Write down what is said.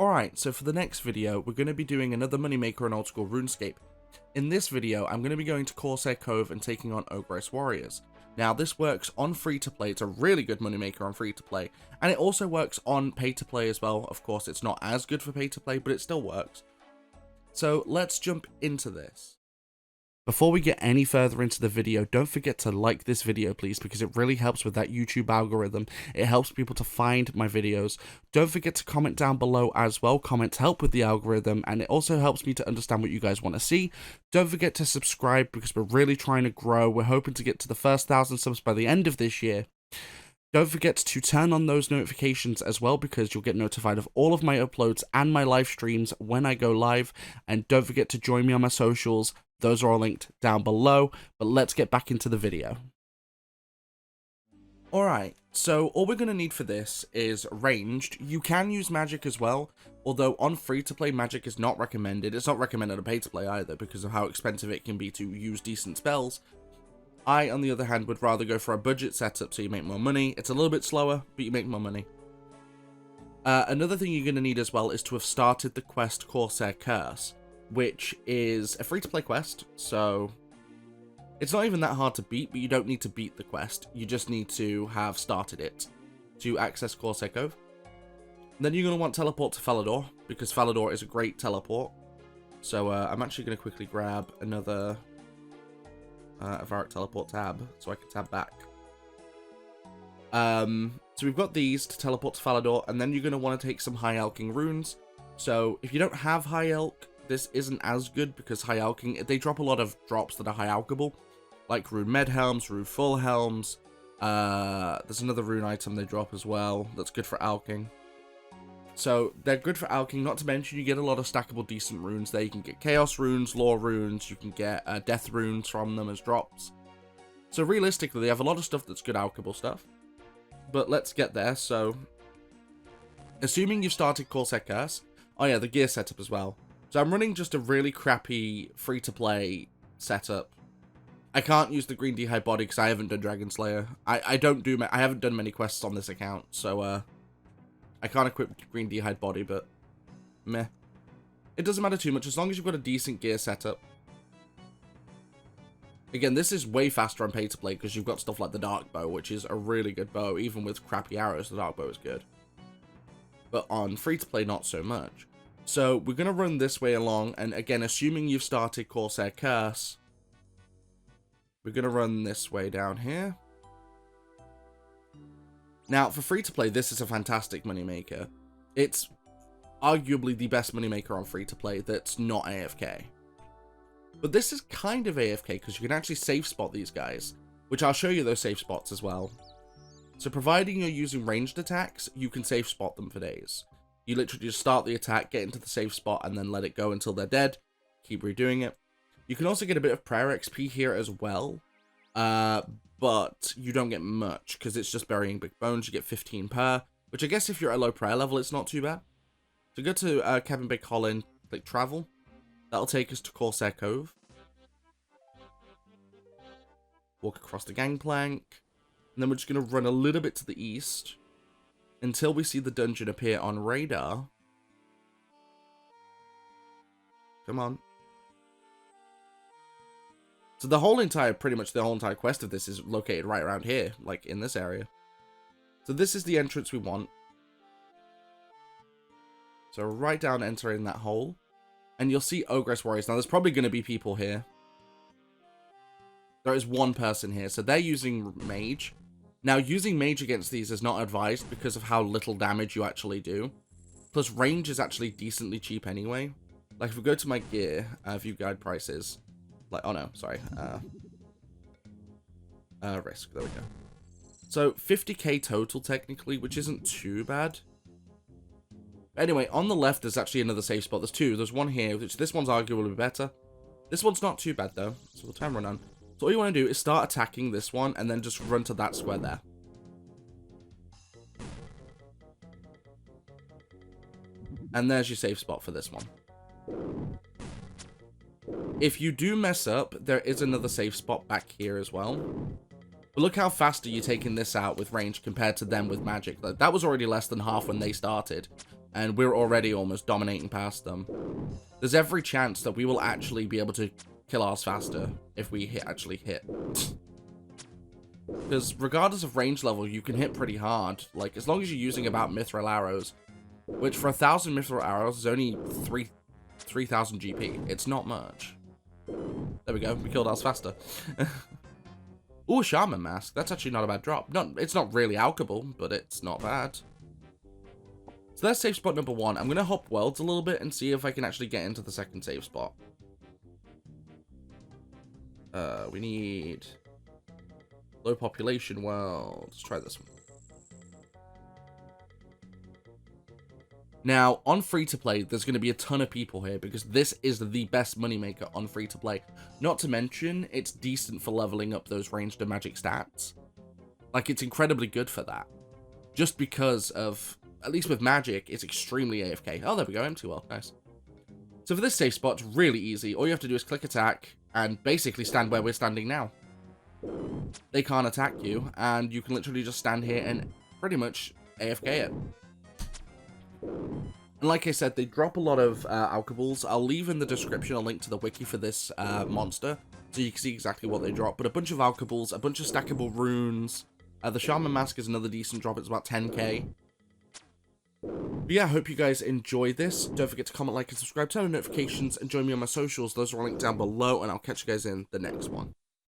Alright, so for the next video, we're going to be doing another moneymaker on old school Runescape. In this video, I'm going to be going to Corsair Cove and taking on Ogress warriors. Now, this works on free-to-play, it's a really good moneymaker on free-to-play, and it also works on pay-to-play as well. Of course, it's not as good for pay-to-play, but it still works. So, let's jump into this. Before we get any further into the video, don't forget to like this video please, because it really helps with that YouTube algorithm. It helps people to find my videos. Don't forget to comment down below as well. Comments help with the algorithm, and it also helps me to understand what you guys want to see. Don't forget to subscribe, because we're really trying to grow. We're hoping to get to the first 1,000 subs by the end of this year. Don't forget to turn on those notifications as well, because you'll get notified of all of my uploads and my live streams when I go live. And don't forget to join me on my socials. Those are all linked down below, but let's get back into the video. Alright, so all we're going to need for this is ranged. You can use magic as well, although on free-to-play magic is not recommended. It's not recommended on pay-to-play either, because of how expensive it can be to use decent spells. I, on the other hand, would rather go for a budget setup so you make more money. It's a little bit slower, but you make more money. Another thing you're going to need as well is to have started the quest Corsair Curse, which is a free-to-play quest, so it's not even that hard to beat, but you don't need to beat the quest. You just need to have started it to access Corsair Cove. Then you're going to want teleport to Falador, because Falador is a great teleport. So I'm actually going to quickly grab another Avaric teleport tab, so I can tab back. So we've got these to teleport to Falador, and then you're going to want to take some High Alching runes. So if you don't have High Alch, this isn't as good, because High Alching, they drop a lot of drops that are High Alchable, like Rune Med Helms, Rune Full Helms. There's another rune item they drop as well that's good for Alching. So they're good for Alching, not to mention you get a lot of stackable decent runes there. You can get Chaos runes, Lore runes, you can get Death runes from them as drops. So realistically, they have a lot of stuff that's good Alchable stuff. But let's get there. So, assuming you've started Corsair Curse, oh yeah, the gear setup as well. So I'm running just a really crappy free-to-play setup. I can't use the Green D'Hide body because I haven't done Dragon Slayer. I haven't done many quests on this account, so I can't equip Green D'Hide body, but meh. It doesn't matter too much as long as you've got a decent gear setup. Again, this is way faster on pay-to-play because you've got stuff like the Dark Bow, which is a really good bow. Even with crappy arrows, the Dark Bow is good. But on free-to-play, not so much. So we're going to run this way along, and again, assuming you've started Corsair Curse, we're going to run this way down here. Now, for free-to-play, this is a fantastic moneymaker. It's arguably the best moneymaker on free-to-play that's not AFK. But this is kind of AFK, because you can actually safe spot these guys, which I'll show you those safe spots as well. So providing you're using ranged attacks, you can safe spot them for days. You literally just start the attack, get into the safe spot, and then let it go until they're dead. Keep redoing it. You can also get a bit of prayer XP here as well. But you don't get much, because it's just burying big bones. You get 15 per, which I guess if you're at a low prayer level, it's not too bad. So go to Kevin Big Colin, click travel. That'll take us to Corsair Cove. Walk across the gangplank. And then we're just going to run a little bit to the east until we see the dungeon appear on radar. Come on. So pretty much the whole entire quest of this is located right around here, like in this area. So this is the entrance we want. So right down, entering that hole. And you'll see Ogress warriors. Now there's probably going to be people here. There is one person here, so they're using Mage. Now, using Mage against these is not advised because of how little damage you actually do. Plus, range is actually decently cheap anyway. Like, if we go to my gear, view guide prices. Like, oh no, sorry. Risk, there we go. So, 50k total, technically, which isn't too bad. Anyway, on the left, there's actually another safe spot. There's two. There's one here, which this one's arguably better. This one's not too bad, though. So, the time run on. So all you want to do is start attacking this one, and then just run to that square there. And there's your safe spot for this one. If you do mess up, there is another safe spot back here as well. But look how fast are you taking this out with range compared to them with magic. That was already less than half when they started. and we're already almost dominating past them. There's every chance that we will actually be able to kill ours faster if we actually hit. Because regardless of range level, you can hit pretty hard. Like, as long as you're using about mithril arrows, which for 1,000 mithril arrows is only 3,000 GP. It's not much. There we go. We killed ours faster. Ooh, Shaman Mask. That's actually not a bad drop. It's not really alchable, but it's not bad. So that's safe spot number 1. I'm going to hop worlds a little bit and see if I can actually get into the second safe spot. We need low population world. Let's try this one. Now, on free-to-play, there's going to be a ton of people here because this is the best moneymaker on free-to-play. Not to mention, it's decent for leveling up those ranged and magic stats. Like, it's incredibly good for that. Just because of, at least with magic, it's extremely AFK. Oh, there we go, empty world, nice. So for this safe spot, it's really easy. All you have to do is click attack and basically stand where we're standing now. They can't attack you, and you can literally just stand here and pretty much AFK it. And like I said, they drop a lot of alchables. I'll leave in the description a link to the wiki for this monster, so you can see exactly what they drop. But a bunch of alchables, a bunch of stackable runes. The Shaman Mask is another decent drop. It's about 10k. But yeah, I hope you guys enjoy this. Don't forget to comment, like, and subscribe, turn on notifications, and join me on my socials. Those are all linked down below, and I'll catch you guys in the next one.